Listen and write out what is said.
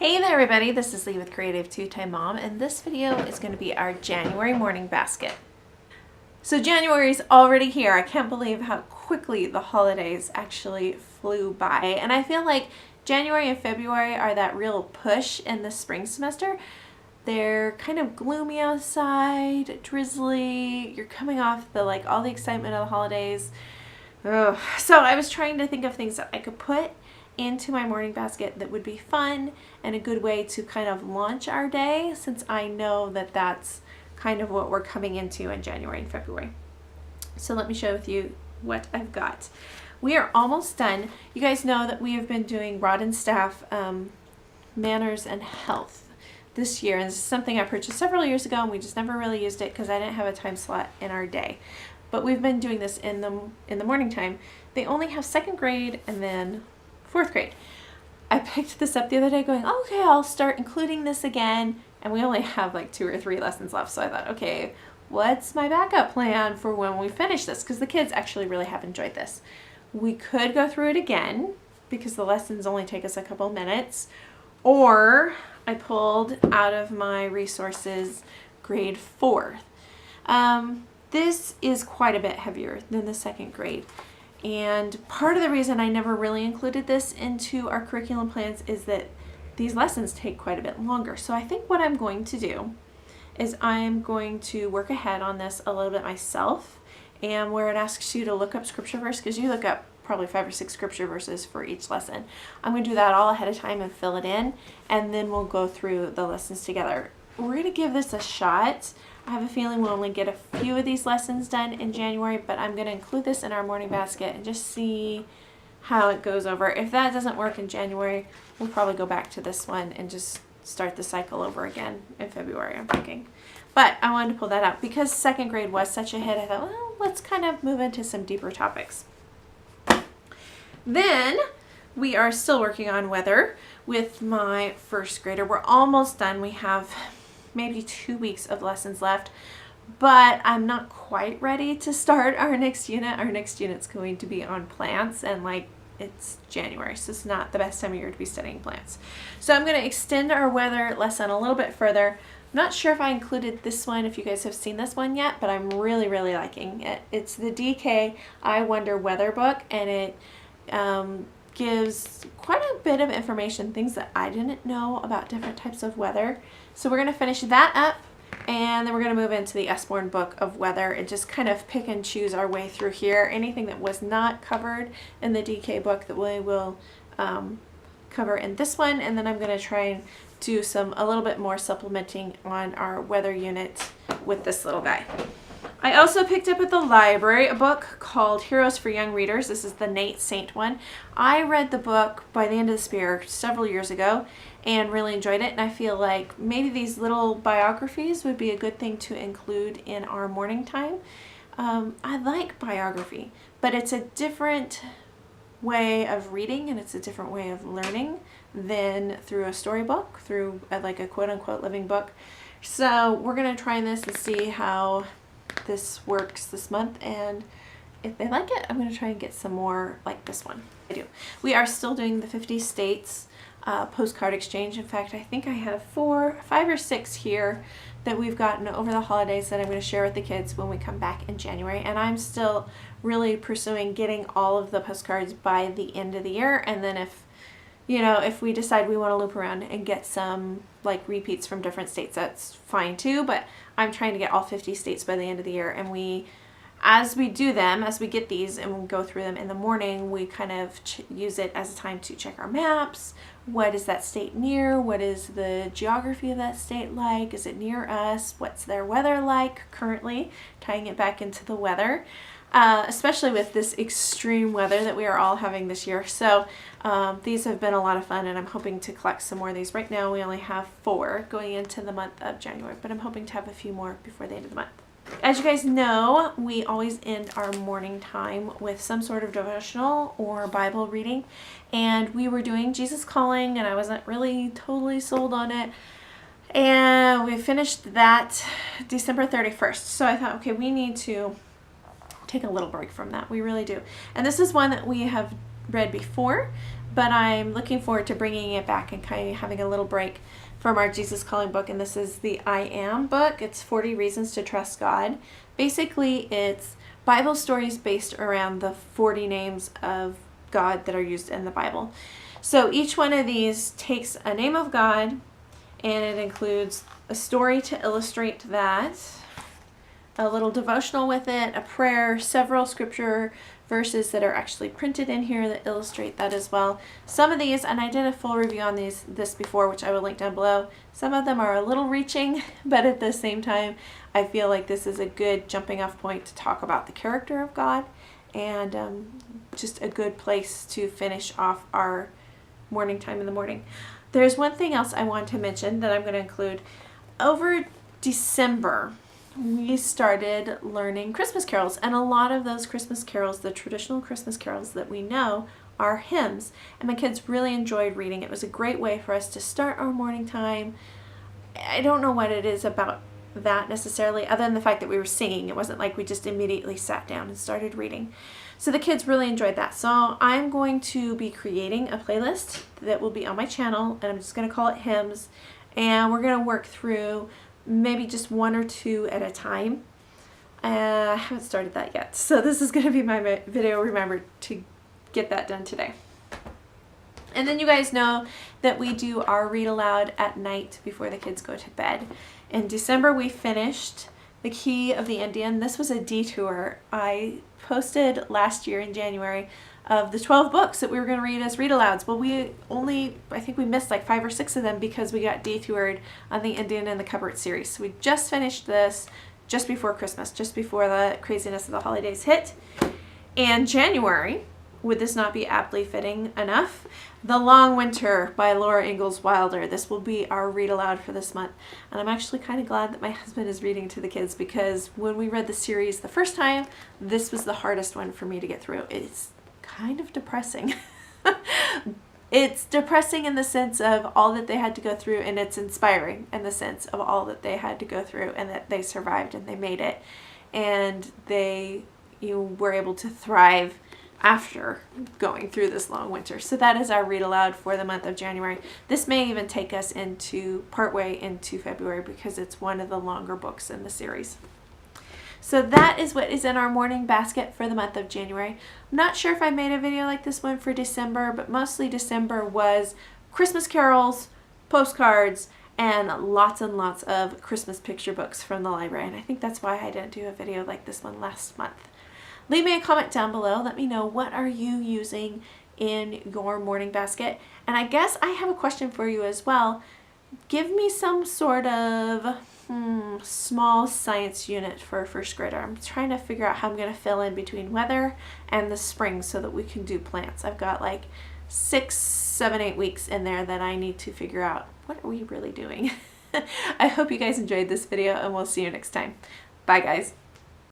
Hey there everybody, this is Lee with Creative2xmom, and this video is going to be our January morning basket. So January is already here. I can't believe how quickly the holidays actually flew by, and I feel like January and February are that real push in the spring semester. They're kind of gloomy outside, drizzly, you're coming off the all the excitement of the holidays. Ugh. So I was trying to think of things that I could put into my morning basket that would be fun and a good way to kind of launch our day, since I know that that's kind of what we're coming into in January and February. So let me share with you what I've got. We are almost done. You guys know that we have been doing Rod and Staff Manners and Health this year, and this is something I purchased several years ago and we just never really used it because I didn't have a time slot in our day. But we've been doing this in the morning time. They only have second grade and then fourth grade. I picked this up the other day going, okay, I'll start including this again. And we only have like 2 or 3 lessons left. So I thought, okay, what's my backup plan for when we finish this? Because the kids actually really have enjoyed this. We could go through it again because the lessons only take us a couple minutes. Or I pulled out of my resources grade 4. This is quite a bit heavier than the second grade. And part of the reason I never really included this into our curriculum plans is that these lessons take quite a bit longer. So I think what I'm going to do is I'm going to work ahead on this a little bit myself, and where it asks you to look up scripture verse, because you look up probably 5 or 6 scripture verses for each lesson. I'm going to do that all ahead of time and fill it in, and then we'll go through the lessons together. We're going to give this a shot. I have a feeling we'll only get a few of these lessons done in January, but I'm going to include this in our morning basket and just see how it goes over. If that doesn't work in January, we'll probably go back to this one and just start the cycle over again in February, I'm thinking. But I wanted to pull that out because second grade was such a hit. I thought, well, let's kind of move into some deeper topics. Then we are still working on weather with my first grader. We're almost done. We have maybe 2 weeks of lessons left, but I'm not quite ready to start our next unit. Our next unit's going to be on plants, and it's January, so it's not the best time of year to be studying plants. So I'm going to extend our weather lesson a little bit further. I'm not sure if I included this one, if you guys have seen this one yet, but I'm really liking it. It's the DK I Wonder weather book, and it gives quite a bit of information, things that I didn't know about different types of weather. So we're going to finish that up, and then we're going to move into the Esborn book of weather and just kind of pick and choose our way through here. Anything that was not covered in the DK book that we will cover in this one, and then I'm going to try and do a little bit more supplementing on our weather unit with this little guy. I also picked up at the library a book called Heroes for Young Readers. This is the Nate Saint one. I read the book by the end of the spear several years ago and really enjoyed it, and I feel like maybe these little biographies would be a good thing to include in our morning time. I like biography, but it's a different way of reading and it's a different way of learning than through a storybook, through a quote-unquote living book. So we're going to try this and see how this works this month, and if they like it, I'm going to try and get some more like this one. We are still doing the 50 states postcard exchange. In fact, I think I have 5 or 6 here that we've gotten over the holidays that I'm going to share with the kids when we come back in January, and I'm still really pursuing getting all of the postcards by the end of the year. And then if we decide we want to loop around and get some repeats from different states, that's fine too, but I'm trying to get all 50 states by the end of the year. And as we get these and we go through them in the morning, we kind of use it as a time to check our maps. What is that state near? What is the geography of that state like? Is it near us? What's their weather like currently? Tying it back into the weather. Especially with this extreme weather that we are all having this year. So these have been a lot of fun, and I'm hoping to collect some more of these. Right now we only have 4 going into the month of January, but I'm hoping to have a few more before the end of the month. As you guys know, we always end our morning time with some sort of devotional or Bible reading, and we were doing Jesus Calling, and I wasn't really totally sold on it. And we finished that December 31st. So I thought, okay, we need to take a little break from that. We really do. And this is one that we have read before. but I'm looking forward to bringing it back and kind of having a little break from our Jesus Calling book. And this is the I Am book. It's 40 Reasons to Trust God. Basically, it's Bible stories based around the 40 names of God that are used in the Bible. So each one of these takes a name of God, and it includes a story to illustrate that, a little devotional with it, a prayer, several scripture verses that are actually printed in here that illustrate that as well. Some of these, and I did a full review on this before, which I will link down below, some of them are a little reaching, but at the same time, I feel like this is a good jumping off point to talk about the character of God, and just a good place to finish off our morning time in the morning. There's one thing else I want to mention that I'm going to include. Over December, we started learning Christmas carols, and a lot of those Christmas carols, the traditional Christmas carols that we know, are hymns, and my kids really enjoyed reading. It was a great way for us to start our morning time. I don't know what it is about that necessarily, other than the fact that we were singing. It wasn't like we just immediately sat down and started reading. So the kids really enjoyed that. So I'm going to be creating a playlist that will be on my channel, and I'm just going to call it Hymns, and we're going to work through maybe just one or two at a time. I haven't started that yet, so this is going to be my video. Remember to get that done today. And then you guys know that we do our read aloud at night before the kids go to bed. In December, we finished The Key of the Indian. This was a detour. I posted last year in January of the 12 books that we were going to read as read alouds. Well, I think we missed like 5 or 6 of them because we got detoured on the Indian in the Cupboard series. So we just finished this just before Christmas, just before the craziness of the holidays hit. And January, would this not be aptly fitting enough? The Long Winter by Laura Ingalls Wilder. This will be our read aloud for this month. And I'm actually kind of glad that my husband is reading to the kids, because when we read the series the first time, this was the hardest one for me to get through. It's kind of depressing. It's depressing in the sense of all that they had to go through, and it's inspiring in the sense of all that they had to go through, and that they survived and they made it, and you were able to thrive after going through this long winter. So that is our read aloud for the month of January. This may even take us into partway into February, because it's one of the longer books in the series. So that is what is in our morning basket for the month of January. I'm not sure if I made a video like this one for December, but mostly December was Christmas carols, postcards, and lots of Christmas picture books from the library. And I think that's why I didn't do a video like this one last month. Leave me a comment down below. Let me know, what are you using in your morning basket? And I guess I have a question for you as well. Give me some sort of small science unit for a first grader. I'm trying to figure out how I'm going to fill in between weather and the spring so that we can do plants. I've got like 6, 7, 8 weeks in there that I need to figure out, what are we really doing? I hope you guys enjoyed this video, and we'll see you next time. Bye guys.